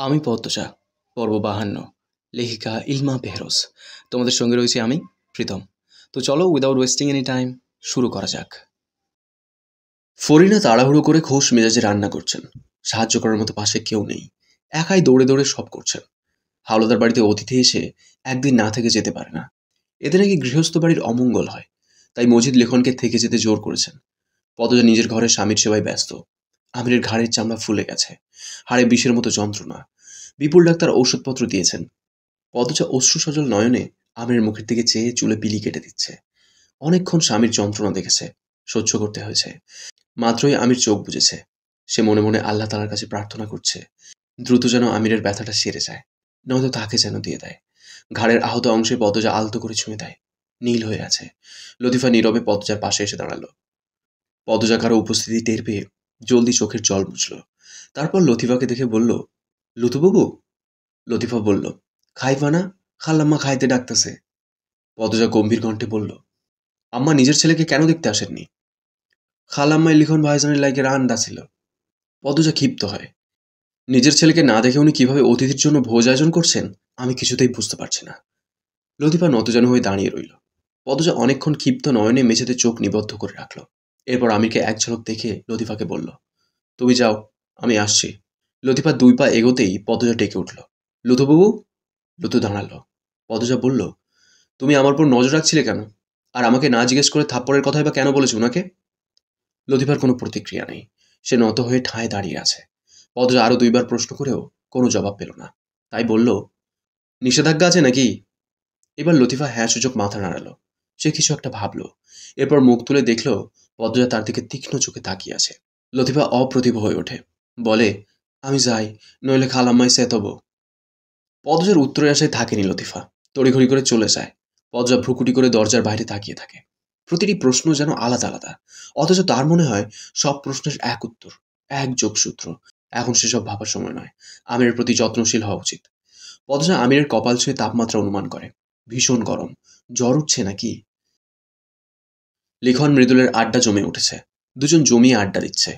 আমি পদ্মজা, পর্ব 52, লেখিকা ইলমা বেহরোজ। তোমাদের সঙ্গে রয়েছি আমি, প্রীতম। তো চলো, উইদাউট ওয়েস্টিং এনি টাইম শুরু করা যাক। ফরিনা তাড়াহুড়ো করে খোশ মেজাজে রান্না করছেন। সাহায্য করার মতো পাশে কেউ নেই। একাই দৌড়ে দৌড়ে সব করছেন। হাওলাদার বাড়িতে অতিথি এসে একদিন না থেকে যেতে পারে না। এতে নাকি গৃহস্থ বাড়ির অমঙ্গল হয়। তাই মজিদ লিখনকে থেকে যেতে জোর করেছেন। পদ্মজা নিজের ঘরে স্বামীর সেবায় ব্যস্ত। আমিরের ঘাড়ের চামড়া ফুলে গেছে, হাড়ে বিষের মতো যন্ত্রণা। বিপুল ডাক্তার ঔষধপত্র দিয়েছেন। পদজা অশ্রুসজল নয়নে আমিরের মুখের দিকে চেয়ে চুলে বিলি কেটে দিচ্ছে। অনেকক্ষণ স্বামীর যন্ত্রণা দেখেছে, সহ্য করতে হয়েছে। মাত্রই আমির চোখ বুজেছে। সে মনে মনে আল্লাহ তাআলার কাছে প্রার্থনা করছে দ্রুত যেন আমিরের ব্যথাটা সেরে যায়, নয়তো তাকে যেন দিয়ে দেয়। ঘাড়ের আহত অংশে পদজা আলতো করে ছুঁয়ে দেয়। নীল হয়ে আছে। লতিফা নীরবে পদজার পাশে এসে দাঁড়ালো। পদজা কারো উপস্থিতি টের পেয়ে জলদি চোখের জল মুছল। তারপর লতিফাকে দেখে বলল, লতুবাবু। লতিফা বলল, খাইবা না? খালাম্মা খাইতে ডাকতেছে। পদজা গম্ভীর কণ্ঠে বলল, আম্মা নিজের ছেলেকে কেন দেখতে আসেননি? খালাম্মাই লিখন ভাইজানের লাইকে রান্না ছিল। পদজা ক্ষিপ্ত হয়। নিজের ছেলেকে না দেখে উনি কিভাবে অতিথির জন্য ভোজ আয়োজন করছেন আমি কিছুতেই বুঝতে পারছি না। লতিফা নতজানু হয়ে দাঁড়িয়ে রইল। পদজা অনেকক্ষণ ক্ষিপ্ত নয়নে মেঝেতে চোখ নিবদ্ধ করে রাখল। এরপর আমিরকে এক ঝলক দেখে লতিফাকে বলল, তুমি যাও, আমি আসছি। লতিফা 2 পা এগোতেই পদজা ডেকে উঠল, লুতুবাবু। লুতু দাঁড়ালো। পদজা বলল, তুমি আমার উপর নজর রাখছিলে কেন? আর আমাকে না জিজ্ঞেস করে থাপ্পড়ের কথাই বা কেন বলেছ ওনাকে? লতিফার কোনো প্রতিক্রিয়া নেই। সে নত হয়ে ঠায় দাঁড়িয়ে আছে। পদজা আরো 2 বার প্রশ্ন করেও কোনো জবাব পেল না। তাই বলল, নিষেধাজ্ঞা আছে নাকি? এবার লতিফা হ্যাঁ সূচক মাথা নাড়ালো। সে কিছু একটা ভাবল। এরপর মুখ তুলে দেখল পদজা তার দিকে তীক্ষ্ণ চোখে তাকিয়ে আছে। লতিফা অপ্রতিভ হয়ে ওঠে। বলে, আমি যাই, নইলে খালাম্মাই চেতব। পদজার উত্তরের আশায় থাকেনি লতিফা। তড়িঘড়ি করে চলে যায়। পদজা ভ্রুকুটি করে দরজার বাইরে তাকিয়ে থাকে। প্রতিটি প্রশ্ন যেন আলাদা আলাদা, অথচ তার মনে হয় সব প্রশ্নের এক উত্তর, এক যোগসূত্র। এখন সেসব ভাবার সময় নয়। আমিরের প্রতি যত্নশীল হওয়া উচিত। পদজা আমিরের কপাল ছুঁয়ে তাপমাত্রা অনুমান করে। ভীষণ গরম। জ্বর উঠছে নাকি? লিখন মৃদুলের আড্ডা জমে উঠেছে। দুজন জমিয়ে আড্ডা দিচ্ছে।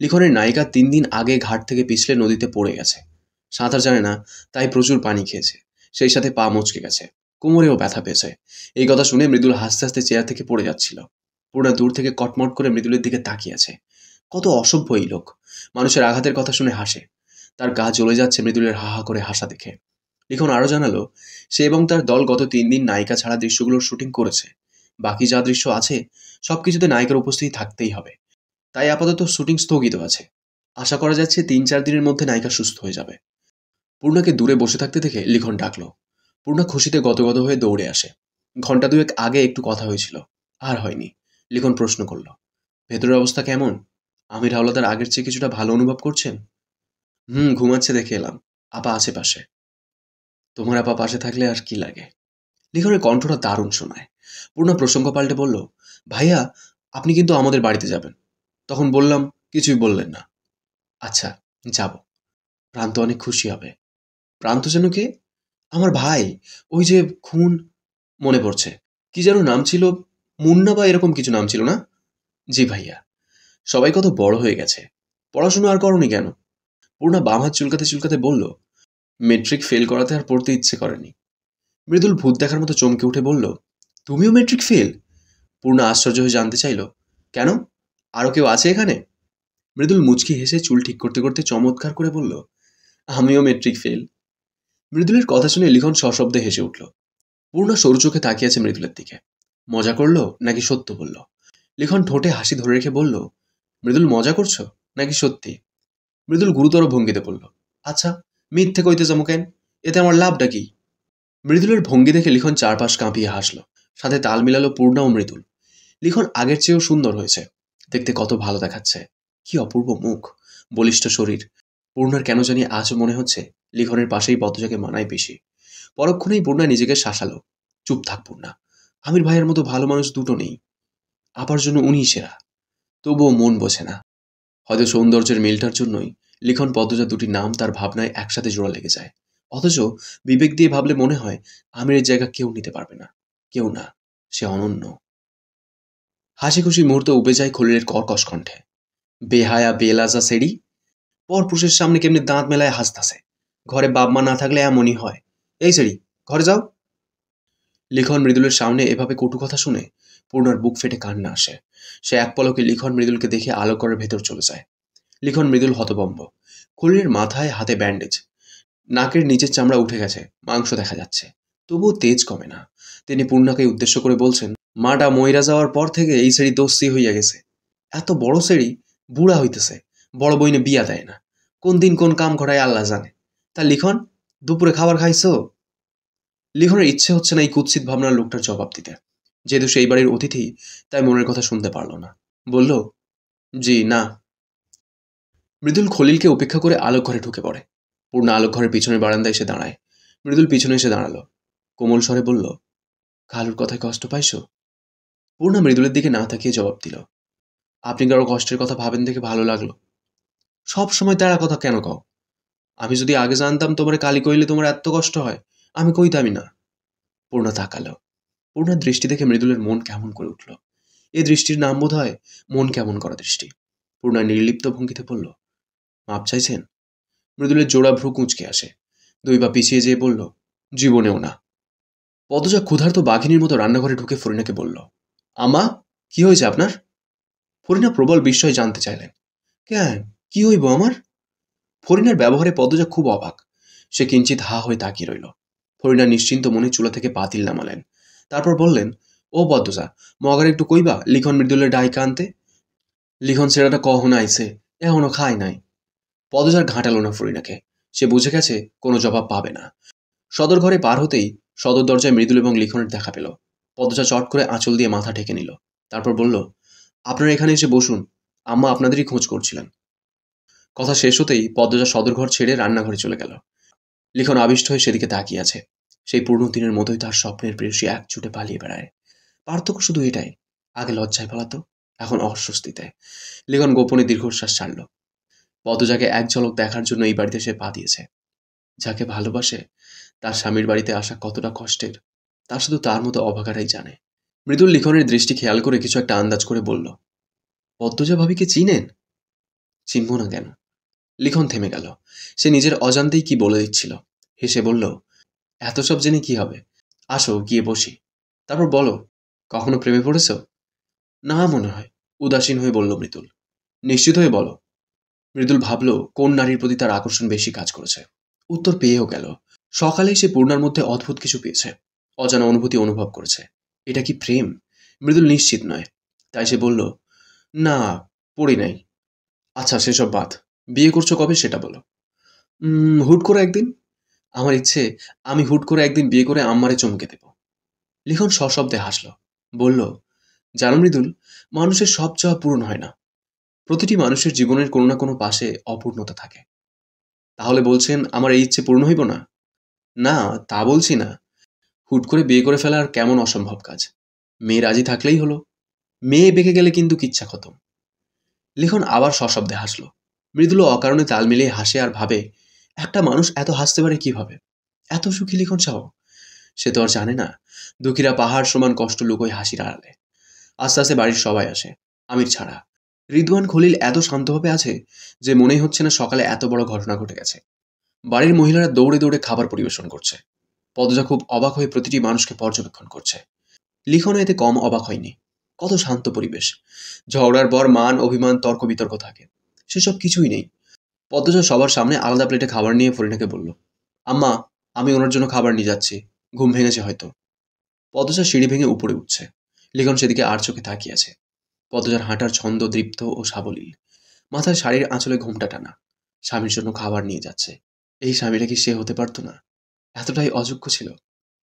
লিখনের নায়িকা 3 দিন আগে ঘাট থেকে পিছলে নদীতে পড়ে গেছে। সাঁতার জানে না, তাই প্রচুর পানি খেয়েছে। সেই সাথে পা মচকে গেছে। কোমরেও ব্যথা পেয়েছে। এই কথা শুনে মৃদুল হাসতে হাসতে চেয়ার থেকে পড়ে যাচ্ছিল। পূর্ণা দূর থেকে কটমট করে মৃদুলের দিকে তাকিয়ে আছে। কত অসভ্য এই লোক! মানুষের আঘাতের কথা শুনে হাসে। তার গা জ্বলে যাচ্ছে মৃদুলের হাহা করে হাসা দেখে। লিখন আরও জানালো, সে এবং তার দল গত 3 দিন নায়িকা ছাড়া দৃশ্যগুলোর শুটিং করেছে। বাকি যা দৃশ্য আছে সবকিছুতে নায়িকার উপস্থিতি থাকতেই হবে। তাই আপাতত শুটিং স্থগিত আছে। আশা করা যাচ্ছে 3-4 দিনের মধ্যে নায়িকা সুস্থ হয়ে যাবে। পূর্ণাকে দূরে বসে থাকতে দেখে লিখন ডাকলো। পূর্ণা খুশিতে গদগদ হয়ে দৌড়ে আসে। ঘন্টা 2 আগে একটু কথা হয়েছিল, আর হয়নি। লিখন প্রশ্ন করল, ভেতরের অবস্থা কেমন? আমির হাওলাদার আগের চেয়ে কিছুটা ভালো অনুভব করছেন? ঘুমাচ্ছে দেখে এলাম। আপা আশেপাশে। তোমার আপা পাশে থাকলে আর কি লাগে? লিখনের কণ্ঠটা দারুণ শোনায়। পূর্ণা প্রসঙ্গ পাল্টে বলল, ভাইয়া, আপনি কিন্তু আমাদের বাড়িতে যাবেন। তখন বললাম, কিছুই বললেন না। আচ্ছা, যাব। প্রান্ত অনেক খুশি হবে। প্রান্ত যেন কে? আমার ভাই। ওই যে খুন। মনে পড়ছে। কি যেন নাম ছিল? মুন্না বা এরকম কিছু নাম ছিল না? জি ভাইয়া। সবাই কত বড় হয়ে গেছে। পড়াশুনো আর করনি কেন? পূর্ণা বাম হাত চুলকাতে চুলকাতে বলল, মেট্রিক ফেল করাতে আর পড়তে ইচ্ছে করেনি। মৃদুল ভূত দেখার মতো চমকে উঠে বলল, তুমিও মেট্রিক ফেল? পূর্ণা আশ্চর্য হয়ে জানতে চাইল, কেন? আরও কেউ আছে এখানে? মৃদুল মুচকি হেসে চুল ঠিক করতে করতে চমৎকার করে বলল, আমিও মেট্রিক ফেল। মৃদুলের কথা শুনে লিখন সশব্দে হেসে উঠল। পূর্ণা সরু চোখে তাকিয়ে আছে মৃদুলের দিকে। মজা করলো নাকি সত্য বলল? লিখন ঠোঁটে হাসি ধরে রেখে বলল, মৃদুল, মজা করছো নাকি সত্যি? মৃদুল গুরুতর ভঙ্গিতে বলল, আচ্ছা, মিথ্যে কইতে যাবো কেন? এতে আমার লাভটা কি? মৃদুলের ভঙ্গি দেখে লিখন চারপাশ কাঁপিয়ে হাসল। সাথে তাল মিলালো পূর্ণা ও মৃদুল। লিখন আগের চেয়েও সুন্দর হয়েছে। দেখতে কত ভালো দেখাচ্ছে। কি অপূর্ব মুখ, বলিষ্ঠ শরীর। পূর্ণার কেন জানি আজও মনে হচ্ছে লিখনের পাশেই পদ্মজাকে মানায় বেশি। পরক্ষণেই পূর্ণা নিজেকে শাসালো। চুপ থাক পূর্ণা। আমির ভাইয়ের মতো ভালো মানুষ দুটো নেই। আপার জন্য উনিই সেরা। তবুও মন বোঝে না। হয়তো সৌন্দর্যের মিলটার জন্যই লিখন পদ্মজা দুটি নাম তার ভাবনায় একসাথে জোড়া লেগে যায়। অথচ বিবেক দিয়ে ভাবলে মনে হয় আমিরের জায়গা কেউ নিতে পারবে না। কেউ না। সে অনন্য। হাসি খুশি মুহূর্তে উবে যায় খলিলের কর্কশ কণ্ঠে। বেহায়া বেলাজা সেড়ি, পরপুরুষের সামনে কেমনি দাঁত মেলায় হাসতাছে। ঘরে বাপ মা না থাকলে এমনই হয়। এই সেরি, ঘরে যাও। লিখন মৃদুলের সামনে এভাবে কটু কথা শুনে পূর্ণার বুক ফেটে কান্না আসে। সে এক পলকে লিখন মৃদুলকে দেখে আলো ঘরের ভেতর চলে যায়। লিখন মৃদুল হতভম্ব। খলিলের মাথায় হাতে ব্যান্ডেজ, নাকের নিচের চামড়া উঠে গেছে, মাংস দেখা যাচ্ছে, তবুও তেজ কমে না। তিনি পূর্ণাকে উদ্দেশ্য করে বলছেন, মাটা মইরা যাওয়ার পর থেকে এই সেরি দস্যি হইয়া গেছে। এত বড় সেরি বুড়া হইতেছে, বড় বইনে বিয়া দেয় না, কোন দিন কোন কাম ঘটায় আল্লাহ জানে। তা লিখন, দুপুরে খাবার খাইছো? লিখনের ইচ্ছে হচ্ছে না এই কুৎসিত ভাবনার লোকটার জবাব দিতে। যেহেতু সেই বাড়ির অতিথি, তাই মনের কথা শুনতে পারল না। বলল, জি না। মৃদুল খলিলকে উপেক্ষা করে আলোক ঘরে ঢুকে পড়ে। পূর্ণা আলোক ঘরের পিছনের বারান্দায় এসে দাঁড়ায়। মৃদুল পিছনে এসে দাঁড়ালো, কোমল স্বরে বলল, খালুর কথায় কষ্ট পাইছো? পূর্ণা মৃদুলের দিকে না তাকিয়ে জবাব দিল, আপনি কারো কষ্টের কথা ভাবেন দেখে ভালো লাগলো। সব সময় তারা কথা কেন কও? আমি যদি আগে জানতাম তোমার কালি কইলে তোমার এত কষ্ট হয়, আমি কইতামই না। পূর্ণা তাকালো। পূর্ণার দৃষ্টি দেখে মৃদুলের মন কেমন করে উঠল। এই দৃষ্টির নাম বোধ হয় মন কেমন করা দৃষ্টি। পূর্ণা নির্লিপ্ত ভঙ্গিতে বলল, মাপ চাইছেন? মৃদুলের জোড়া ভ্রু কুঁচকে আসে। দুই পা পিছিয়ে যেয়ে বলল, জীবনেও না। পদজা ক্ষুধার্ত বাঘিনীর মতো রান্নাঘরে ঢুকে ফরিনাকে বলল, আমা, কি হয়েছে আপনার? ফরিনা প্রবল বিস্ময় জানতে চাইলেন, কেন, কি হইব আমার? ফরিনার ব্যবহারে পদজা খুব অবাক। সে কিঞ্চিত হা হয়ে তাকিয়ে রইল। ফরিনা নিশ্চিন্ত মনে চুলা থেকে পাতিল নামালেন। তারপর বললেন, ও পদ্মজা, মগার একটু কইবা লিখন মৃদুলের ডাইকা আনতে। লিখন ছেড়াটা কখন আইছে, এখনো খায় নাই। পদজার ঘাঁটালো না ফরিনাকে। সে বুঝে গেছে কোনো জবাব পাবে না। সদর ঘরে পার হতেই সদর দরজায় মৃদুল এবং লিখনের দেখা পেল। পদজা চট করে আঁচল দিয়ে মাথা ঢেকে নিল। তারপর বলল, আপনারা এখানে এসে বসুন, আম্মা আপনাদেরই খোঁজ করছিলেন। কথা শেষ হতেই পদ্মজা সদর ঘর ছেড়ে রান্নাঘরে চলে গেল। লিখন আবিষ্ট হয়ে সেদিকে তাকিয়ে আছে। সেই পুরনো দিনের মতোই তার স্বপ্নের প্রেয়সী একচুটে পালিয়ে বেড়ায়। পার্থক্য শুধু এটাই, আগে লজ্জায় পালাতো, এখন অস্বস্তিতে। লিখন গোপনে দীর্ঘশ্বাস ছাড়ল। পদ্মজাকে এক ঝলক দেখার জন্য এই বাড়িতে সে পা দিয়েছে। যাকে ভালোবাসে তার স্বামীর বাড়িতে আসা কতটা কষ্টের, তা শুধু তার মতো অভাগারাই জানে। মৃদুল লিখনের দৃষ্টি খেয়াল করে কিছু একটা আন্দাজ করে বলল, পদ্মজা ভাবিকে চিনেন? চিনব না কেন? লিখন থেমে গেল। সে নিজের অজান্তেই কি বলে দিচ্ছিল। হেসে বলল, এত সব জেনে কি হবে, আসো গিয়ে বসি। তারপর বলো, কখনো প্রেমে পড়েছ? না মনে হয়, উদাসীন হয়ে বলল মৃদুল। নিশ্চিত হয়ে বলো। মৃদুল ভাবল কোন নারীর প্রতি তার আকর্ষণ বেশি কাজ করেছে। উত্তর পেয়েও গেল। সকালেই সে পূর্ণার মধ্যে অদ্ভুত কিছু পেয়েছে, অজানা অনুভূতি অনুভব করেছে। এটা কি প্রেম? মৃদুল নিশ্চিত নয়। তাই সে বলল, না, পড়ি নাই। আচ্ছা সেসব বাদ, বিয়ে করছো কবে সেটা বলো। হুট করে একদিন। আমার ইচ্ছে আমি হুট করে একদিন বিয়ে করে আম্মারে চমকে দেব। লিখন সশব্দে হাসল, বলল, জানো মৃদুল, মানুষের সব চাওয়া পূরণ হয় না। প্রতিটি মানুষের জীবনের কোনো না কোনো পাশে অপূর্ণতা থাকে। তাহলে বলছেন আমার এই ইচ্ছে পূর্ণ হইব না? না, তা বলছি না। হুট করে বিয়ে করে ফেলা আর কেমন অসম্ভব কাজ। মেয়ে রাজি থাকলেই হলো। মেয়ে বেঁকে গেলে কিন্তু কিচ্ছা খতম। লিখন আবার সশব্দে হাসল। মৃদুল অকারণে তাল মিলিয়ে হাসে আর ভাবে, একটা মানুষ এত হাসতে পারে কিভাবে? এত সুখী লিখন চাও? সে তো আর জানে না দুঃখীরা পাহাড় সমান কষ্ট লুকোয় হাসির আড়ালে। আস্তে আস্তে বাড়ির সবাই আসে, আমির ছাড়া। রিদওয়ান খলিল এত শান্তভাবে আছে যে মনেই হচ্ছে না সকালে এত বড় ঘটনা ঘটে গেছে। বাড়ির মহিলারা দৌড়ে দৌড়ে খাবার পরিবেশন করছে। পদজা খুব অবাক হয়ে প্রতিটি মানুষকে পর্যবেক্ষণ করছে। লিখনও এতে কম অবাক হয়নি। কত শান্ত পরিবেশ। ঝগড়ার পর মান অভিমান তর্ক বিতর্ক থাকে, সেসব কিছুই নেই। পদ্মজা সবার সামনে আলাদা প্লেটে খাবার নিয়ে ফরিনাকে বলল, আম্মা, আমি ওনার জন্য খাবার নিয়ে যাচ্ছি, ঘুম ভেঙেছে হয়তো। পদ্মজা সিঁড়ি ভেঙে উপরে উঠছে। লিখন সেদিকে আর চোখে তাকিয়ে আছে। পদ্মজার হাঁটার ছন্দ দৃপ্ত ও সাবলীল। মাথায় শাড়ির আঁচলে ঘোমটা টানা। স্বামীর জন্য খাবার নিয়ে যাচ্ছে। এই স্বামীটা কি সে হতে পারতো না? এতটাই অযোগ্য ছিল?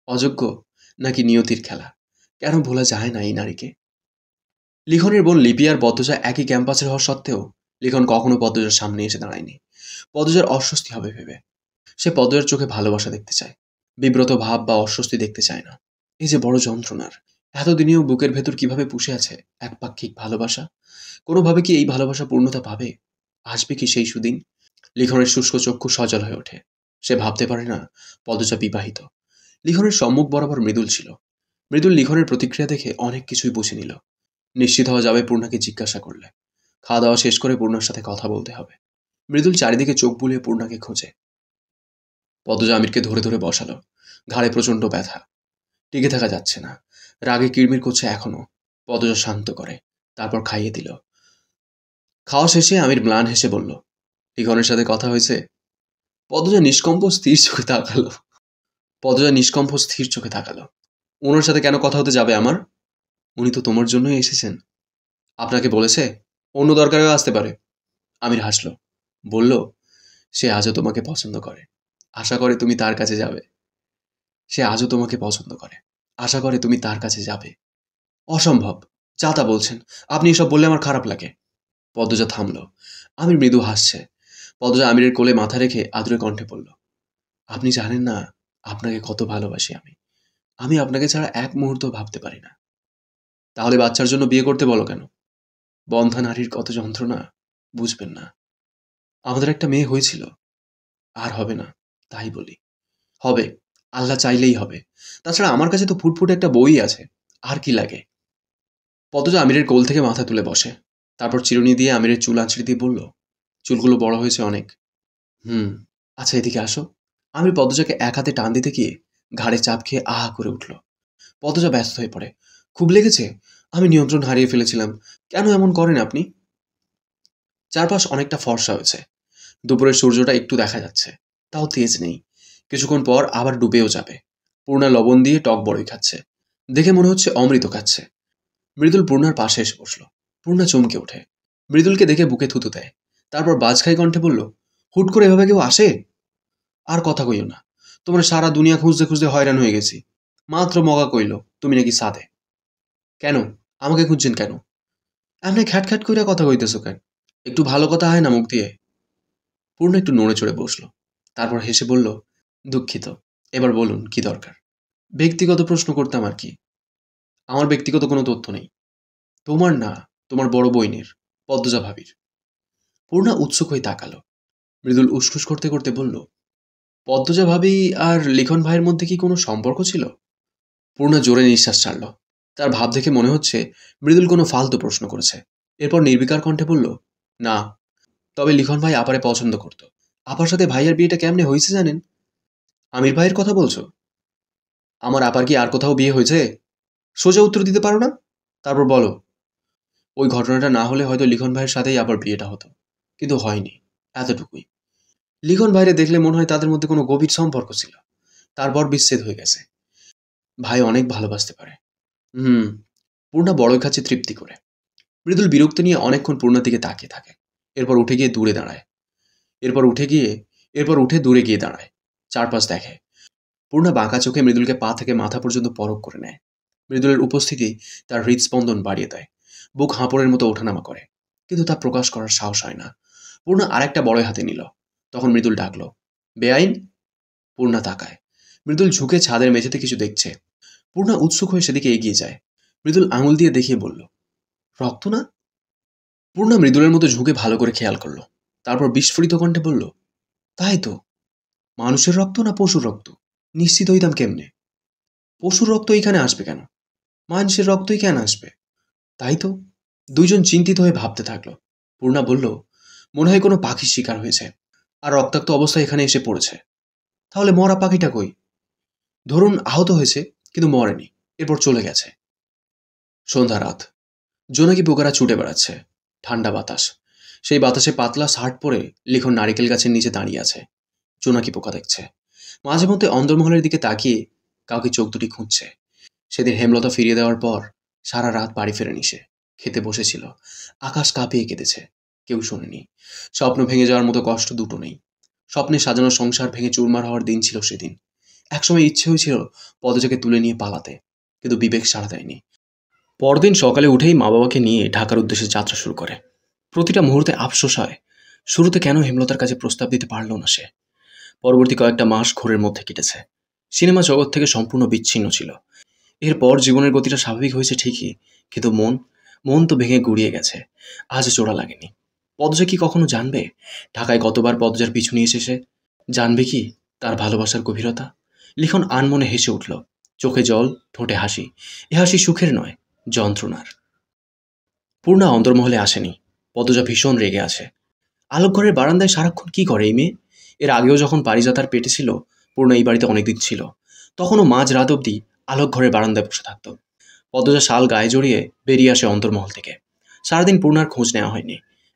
অযোগ্য নাকি নিয়তির খেলা? কেন ভোলা যায় না এই নারীকে? লিখনের বোন লিপি আর পদ্মজা একই ক্যাম্পাসের হওয়া সত্ত্বেও লিখন কখনো পদ্মজার সামনে এসে দাঁড়ায়নি। পদ্মজার অস্বস্তি হবে ভেবে। সে পদ্মজার চোখে ভালোবাসা দেখতে চায়, বিব্রত ভাব বা অস্বস্তি দেখতে চায় না। এই যে বড় যন্ত্রণার, এতদিনেও বুকের ভেতর কিভাবে পুষে আছে একপাক্ষিক ভালোবাসা। কোনোভাবে কি এই ভালোবাসা পূর্ণতা পাবে? আসবে কি সেই সুদিন? লিখনের শুষ্ক চক্ষু সজল হয়ে ওঠে। সে ভাবতে পারে না পদ্মজা বিবাহিত। লিখনের সম্মুখ বরাবর মৃদুল ছিল। মৃদুল লিখনের প্রতিক্রিয়া দেখে অনেক কিছুই বুঝে নিল। নিশ্চিত হওয়া যাবে পূর্ণাকে জিজ্ঞাসা করলে। খাওয়া দাওয়া শেষ করে পূর্ণার সাথে কথা বলতে হবে। মৃদুল চারিদিকে চোখ বুলিয়ে পূর্ণাকে খোঁজে। পদ্মজা আমিরকে ধরে ধরে বসালো। ঘাড়ে প্রচণ্ড ব্যথা, টিকে থাকা যাচ্ছে না। রাগে কিড়মির করছে এখনো। পদ্মজা শান্ত করে, তারপর খাইয়ে দিল। খাওয়া শেষে আমির ম্লান হেসে বলল, লিখনের সাথে কথা হয়েছে? পদ্মজা নিষ্কম্প স্থির চোখে তাকালো। ওনার সাথে কেন কথা হতে যাবে আমার? উনি তো তোমার জন্যই এসেছেন। আপনাকে বলেছে? অন্য দরকারেও আসতে পারে। আমির হাসল, বলল, সে আজও তোমাকে পছন্দ করে, আশা করে তুমি তার কাছে যাবে। অসম্ভব, যা তা বলছেন আপনি। এসব বললে আমার খারাপ লাগে। পদ্মজা থামল। আমির মৃদু হাসছে। পদ্মজা আমিরের কোলে মাথা রেখে আদুরে কণ্ঠে বলল, আপনি জানেন না আপনাকে কত ভালোবাসি আমি আপনাকে ছাড়া এক মুহূর্ত ভাবতে পারি না। তাহলে বাচ্চার জন্য বিয়ে করতে বলো কেন? বন্ধা নারীর কত যন্ত্রণা, বুঝবেন না। আমাদের একটা মেয়ে হয়েছিল, আর হবে না, তাই বলি। হবে, আল্লাহ চাইলেই হবে। তাছাড়া আমার কাছে তো ফুটফুটে একটা বই আছে, আর কি লাগে? পদ্মজা আমিরের কোল থেকে মাথা তুলে বসে, তারপর চিরুনি দিয়ে আমিরের চুল আঁচড়ে দিয়ে বলল, চুলগুলো বড় হয়েছে অনেক। আচ্ছা, এদিকে আসো। আমির পদ্মজাকে এক হাতে টান দিতে গিয়ে ঘাড়ে চাপ খেয়ে আহা করে উঠল। পদ্মজা ব্যস্ত হয়ে পড়ে, খুব লেগেছে? আমি নিয়ন্ত্রণ হারিয়ে ফেলেছিলাম। কেন এমন করেন আপনি? চারপাশ অনেকটা ফর্সা হয়েছে। দুপুরের সূর্যটা একটু দেখা যাচ্ছে, তাও তেজ নেই। কিছুক্ষণ পর আবার ডুবেও যাবে। পূর্ণা লবণ দিয়ে টক বড়ই খাচ্ছে, দেখে মনে হচ্ছে অমৃত খাচ্ছে। মৃদুল পূর্ণার পাশে এসে বসল। পূর্ণা চমকে ওঠে, মৃদুলকে দেখে বুকে থুতু দেয়। তারপর বাজখাই কণ্ঠে বলল, হুট করে এভাবে কেউ আসে? আর কথা কইও না, তোমার সারা দুনিয়া খুঁজতে খুঁজতে হয়রান হয়ে গেছি। মাত্র মগা কইল তুমি নাকি সাদে। কেন? আমাকে খুঁজছেন কেন? এমনি খ্যাট খ্যাট কইরা কথা কইতেছো কেন? একটু ভালো কথা হয় না মুখ দিয়ে? পূর্ণ একটু নড়ে চড়ে বসলো, তারপর হেসে বলল, দুঃখিত, এবার বলুন কি দরকার? ব্যক্তিগত প্রশ্ন করতাম আর কি। আমার ব্যক্তিগত কোনো তথ্য নেই। তোমার না, তোমার বড় বইনের, পদ্মজা ভাবির। পূর্ণা উৎসুক হয়ে তাকালো। মৃদুল উসখুস করতে করতে বলল, পদ্মজা ভাবি আর লিখন ভাইয়ের মধ্যে কি কোনো সম্পর্ক ছিল? পূর্ণা জোরে নিঃশ্বাস ছাড়ল। তার ভাব দেখে মনে হচ্ছে মৃদুল কোনো ফালতু প্রশ্ন করেছে। এরপর নির্বিকার কণ্ঠে বলল, না, তবে লিখন ভাই আপারে পছন্দ করত। আপার সাথে ভাইয়ের বিয়েটা কেমনে হয়েছে জানেন? আমির ভাইয়ের কথা বলছো? আমার আপার কি আর কোথাও বিয়ে হয়েছে? সোজা উত্তর দিতে পারো না? তারপর বলো। ওই ঘটনাটা না হলে হয়তো লিখন ভাইয়ের সাথেই আবার বিয়েটা হতো, কিন্তু হয়নি, এতটুকুই। লিখন ভাইরে দেখলে মনে হয় তাদের মধ্যে কোনো গভীর সম্পর্ক ছিল, তারপর বিচ্ছেদ হয়ে গেছে। ভাই অনেক ভালোবাসতে পারে। পূর্ণা বড়ই খাচ্ছে তৃপ্তি করে। মৃদুল বিরক্তি নিয়ে অনেকক্ষণ পূর্ণার দিকে তাকিয়ে থাকে। এরপর উঠে দূরে গিয়ে দাঁড়ায়। চারপাশ দেখে। পূর্ণা বাঁকা চোখে মৃদুলকে পা থেকে মাথা পর্যন্ত পরখ করে নেয়। মৃদুলের উপস্থিতি তার হৃদস্পন্দন বাড়িয়ে দেয়। বুক হাঁপড়ের মতো ওঠানামা করে, কিন্তু তা প্রকাশ করার সাহস হয় না। পূর্ণা আরেকটা বড়ই হাতে নিল। তখন মৃদুল ডাকলো, বেআইন। পূর্ণা তাকায়। মৃদুল ঝুঁকে ছাদের মেঝেতে কিছু দেখছে। পূর্ণা উৎসুক হয়ে সেদিকে এগিয়ে যায়। মৃদুল আঙুল দিয়ে দেখিয়ে বলল, রক্ত না? পূর্ণা মৃদুলের মতো ঝুঁকে ভালো করে খেয়াল করলো, তারপর বিস্ফোরিত কণ্ঠে বলল, তাই তো। মানুষের রক্ত না পশুর রক্ত? নিশ্চিত হইতাম কেমনে? পশুর রক্ত এখানে আসবে কেন? মানুষের রক্তই কেন আসবে? তাই তো। দুইজন চিন্তিত হয়ে ভাবতে থাকলো। পূর্ণা বলল, মনে হয় কোনো পাখির শিকার হয়েছে, আর রক্তাক্ত অবস্থায় এখানে এসে পড়েছে। তাহলে মরা পাখিটা কই? ধরুন আহত হয়েছে, কিন্তু মরেনি, এরপর চলে গেছে। সন্ধ্যা রাত। জোনাকি পোকারা ছুটে বেড়াচ্ছে। ঠান্ডা বাতাস। সেই বাতাসে পাতলা শার্ট পরে লিখন নারিকেল গাছের নিচে দাঁড়িয়ে আছে। জোনাকি পোকা দেখছে। মাঝে মধ্যে অন্দরমহলের দিকে তাকিয়ে কাউকে চোখ দুটি খুঁজছে। সেদিন হেমলতা ফিরিয়ে দেওয়ার পর সারা রাত বাড়ি ফেরেনি সে। খেতে বসেছিল, আকাশ কাঁপিয়ে কেঁদেছে। কেউ শোনেনি। স্বপ্ন ভেঙে যাওয়ার মতো কষ্ট দুটো নেই। স্বপ্নে সাজানো সংসার ভেঙে চুরমার হওয়ার দিন ছিল সেদিন। একসময় ইচ্ছে হয়েছিল পদজাকে তুলে নিয়ে পালাতে, কিন্তু বিবেক সাড়া দেয়নি। পরদিন সকালে উঠেই মা বাবাকে নিয়ে ঢাকার উদ্দেশ্যে যাত্রা শুরু করে। প্রতিটা মুহূর্তে আফসোস হয়, শুরুতে কেন হেমলতার কাছে প্রস্তাব দিতে পারল না সে। পরবর্তী কয়েকটা মাস ঘোরের মধ্যে কেটেছে। সিনেমা জগৎ থেকে সম্পূর্ণ বিচ্ছিন্ন ছিল। এরপর জীবনের গতিটা স্বাভাবিক হয়েছে ঠিকই, কিন্তু মন তো ভেঙে গুড়িয়ে গেছে। আজ জোড়া লাগেনি। পদ্মজা কি কখনো জানবে ঢাকায় কতবার পদ্মজার পিছু নিয়ে এসেছে? জানবে কি তার ভালোবাসার গভীরতা? লিখন আনমনে হেসে উঠল। চোখে জল, ঠোঁটে হাসি। এ হাসি সুখের নয়, যন্ত্রণার। পূর্ণা অন্তর্মহলে আসেনি। পদ্মজা ভীষণ রেগে আছে। আলোকঘরের বারান্দায় সারাক্ষণ কি করে এই মেয়ে? এর আগেও যখন পারিজাতার পেটে ছিল, পূর্ণ এই বাড়িতে অনেকদিন ছিল, তখনও মাঝ রাত অবধি আলোক ঘরের বারান্দায় বসে থাকত। পদ্মজা শাল গায়ে জড়িয়ে বেরিয়ে আসে অন্তর্মহল থেকে। সারাদিন পূর্ণার খোঁজ নেওয়া হয়নি,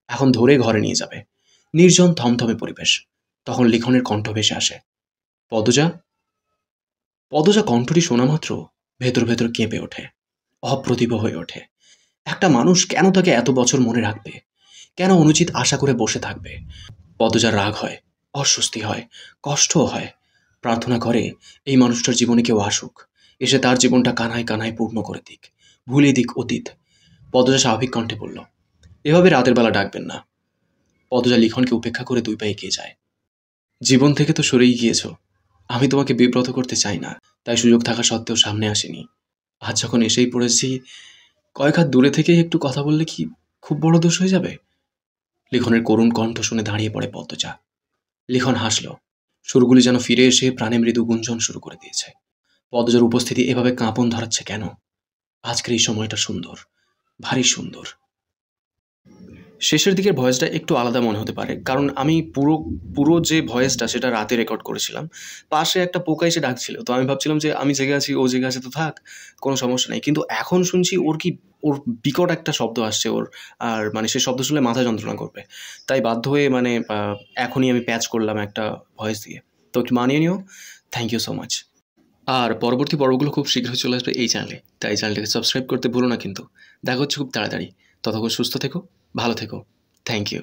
এখন ধরে ঘরে নিয়ে যাবে। নির্জন থমথমে পরিবেশ। তখন লিখনের কণ্ঠ ভেসে আসে, পদ্মজা। পদ্মজা কণ্ঠটি শোনা মাত্র ভেতর ভেতর কেঁপে ওঠে, অপ্রতিভ হয়ে ওঠে। একটা মানুষ কেন তাকে এত বছর মনে রাখবে? কেন অনুচিত আশা করে বসে থাকবে? পদ্মজার রাগ হয়, অস্বস্তি হয়, কষ্টও হয়। প্রার্থনা করে এই মানুষটার জীবনে কেউ আসুক, এসে তার জীবনটা কানায় কানায় পূর্ণ করে দিক, ভুলিয়ে দিক অতীত। পদ্মজা স্বাভাবিক কণ্ঠে বলল, এভাবে রাতের বেলা ডাকবেন না। পদ্মজা লিখনকে উপেক্ষা করে 2 পা এগিয়ে যায়। জীবন থেকে তো সরেই গিয়েছ, আমি তোমাকে বিব্রত করতে চাই না, তাই সুযোগ থাকা সত্ত্বেও সামনে আসিনি। আজ যখন এসেই পড়েছি, কয়েক হাত দূরে থেকেই একটু কথা বললে কি খুব বড় দোষ হয়ে যাবে? লিখনের করুণ কণ্ঠ শুনে দাঁড়িয়ে পড়ে পদ্মজা। লিখন হাসল, সুরগুলি যেন ফিরে এসে প্রাণে মৃদু গুঞ্জন শুরু করে দিয়েছে। পদ্মজার উপস্থিতি এভাবে কাঁপন ধরাচ্ছে কেন? আজকের এই সময়টা সুন্দর, ভারী সুন্দর। শেষের দিকের ভয়েসটা একটু আলাদা মনে হতে পারে, কারণ আমি পুরো পুরো যে ভয়েসটা সেটা রাতে রেকর্ড করেছিলাম। পাশে একটা পোকা এসে ডাকছিল, তো আমি ভাবছিলাম যে আমি জেগে আছি, ও জেগে আছে, তো থাক, কোনো সমস্যা নেই। কিন্তু এখন শুনছি ওর বিকট একটা শব্দ আসছে ওর, আর মানে সে শব্দ শুনলে মাথা যন্ত্রণা করবে। তাই বাধ্য হয়ে মানে এখনই আমি প্যাচ করলাম একটা ভয়েস দিয়ে। তো একটু মানিয়ে নিও। Thank you so much. আর পরবর্তী পর্বগুলো খুব শীঘ্রই চলে আসবে এই চ্যানেলে, তাই চ্যানেলটাকে সাবস্ক্রাইব করতে ভুলো না কিন্তু। দেখা হচ্ছে খুব তাড়াতাড়ি। ততক্ষণ সুস্থ থেকো, ভালো থেকো। Thank you.